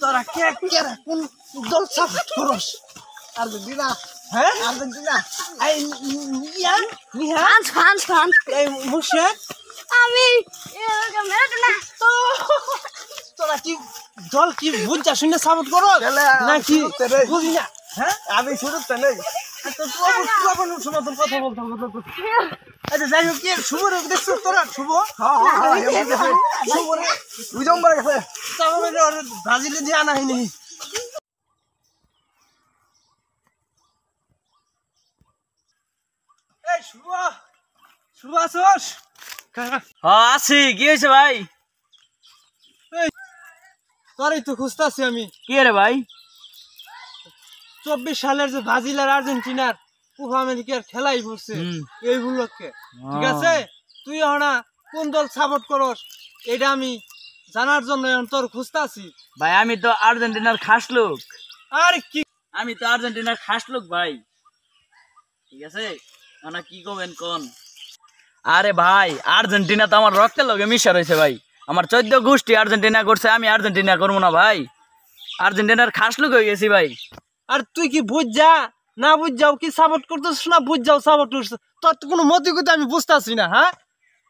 তোরা কে কে কোন দল সাপোর্ট করস? আর্জেন্টিনা। হ্যাঁ আর্জেন্টিনা। এই নিহান নিহান ফ্রান্স ফ্রান্স এই মুর্শেদ আমি ম্যারাডোনা। তোরা কি দল কি বুঝা শুনে সাপোর্ট করো নাকি বুঝি না? হ্যাঁ আমি শুধু নেই সময় কথা বলতাম। আচ্ছা যাই হোক, কি শুভ দেখছো তোরা? শুভ দুজন গেছে ব্রাজিলে দিয়ে আনা হয়নি। এই শুভ, শুভ আছোস? হ্যাঁ আছি। কি হয়েছে ভাই? তোরই তো খুঁজতেছি আমি। কি রে ভাই? 24 সালের যে ব্রাজিল আর আর্জেন্টিনার কোপা আমেরিকার খেলাই পড়ছে এই উপলক্ষে, ঠিক আছে? তুই হনা কোন দল সাপোর্ট করস এটা আমি জানার জন্য তোর খুঁজতেছি। ভাই আমি তো আর্জেন্টিনার খাস লোক। আর কি আমি তো আর্জেন্টিনার খাস লোক ভাই, ঠিক আছে? মানে কি করবেন কোন? আরে ভাই আর্জেন্টিনা তো আমার রক্তের লগে মিশা রয়েছে ভাই। আমার 14 গোষ্ঠী আর্জেন্টিনা করছে, আমি আর্জেন্টিনা করবো না ভাই? আর্জেন্টিনার খাস লোক হয়ে গেছি ভাই। আর তুই কি বুঝ যা না বুঝ যাও কি সাপোর্ট করতেছিস না বুঝ যাও সাপোর্ট করছিস? তোর তো কোনো মতিগতি আমি বুঝতেছি না। হ্যাঁ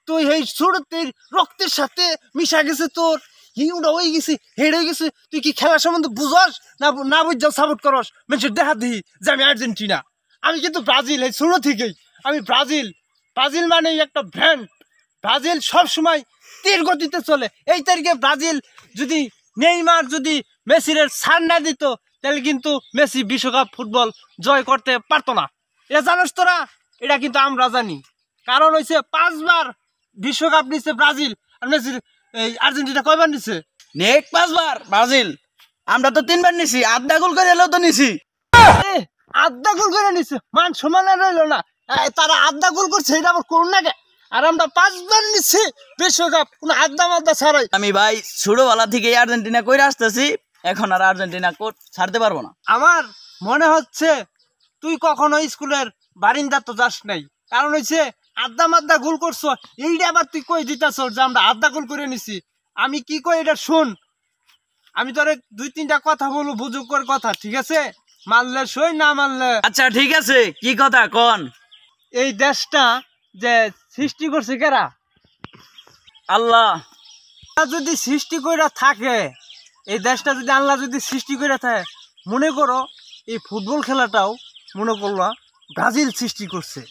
তুই এই শুরুতের রক্তের সাথে মিশা গেছে, তোর হিউটা হয়ে গেছে, হেড হয়ে গেছে। তুই কি খেলার সম্বন্ধে বুঝস না? না বুঝ যাও সাপোর্ট করস মানুষের দেখা দিই যে আমি আর্জেন্টিনা। আমি কিন্তু ব্রাজিল, এই শুরু থেকেই আমি ব্রাজিল। ব্রাজিল মানে একটা ব্র্যান্ড। ব্রাজিল সবসময় তীর গতিতে চলে। এই তারিখে ব্রাজিল যদি নেইমার যদি মেসির ছাড় না দিত তাহলে কিন্তু মেসি বিশ্বকাপ ফুটবল জয় করতে পারতো না। এটা জানোস তোরা? এটা কিন্তু আমরা জানি। কারণ হয়েছে 5 বার বিশ্বকাপ নিচ্ছে ব্রাজিল, আর মেসির এই আর্জেন্টিনা কয়বার নিচ্ছে? নেক 5 বার ব্রাজিল, আমরা তো 3 বার নিছি। আধা গোল করে এলেও তো নিছি। আধা গোল করে নিচ্ছে, মান সমান রইল না। তারা আধা গোল করছে, এটা আবার করুন না কে? আর আমরা 5 বার নিচ্ছি বিশ্বকাপ, কোনো আড্ডা মাদ্দা ছাড়াই। আমি ভাই ছোটবেলা থেকে আর্জেন্টিনা কইরা আসতেছি, এখন আর আর্জেন্টিনা ছাড়তে পারবো না। আমার মনে হচ্ছে তুই কখনো স্কুলের বারিন্দা তো যাস নাই। কারণ হচ্ছে আড্ডা মাদ্দা গোল করছো, এইটা আবার তুই কই দিতেছ যে আমরা আড্ডা গোল করে নিছি। আমি কি কই এটা শুন। আমি তোর 2-3টা কথা বলবো, বুঝুক করে কথা, ঠিক আছে? মানলে সই, না মানলে। আচ্ছা ঠিক আছে, কি কথা কোন? এই দেশটা যে সৃষ্টি করছে কেরা? আল্লাহ। যদি সৃষ্টি করে থাকে, এই দেশটা যদি আল্লাহ যদি সৃষ্টি করে থাকে, মনে করো এই ফুটবল খেলাটাও মনে করলো ব্রাজিল সৃষ্টি করছে।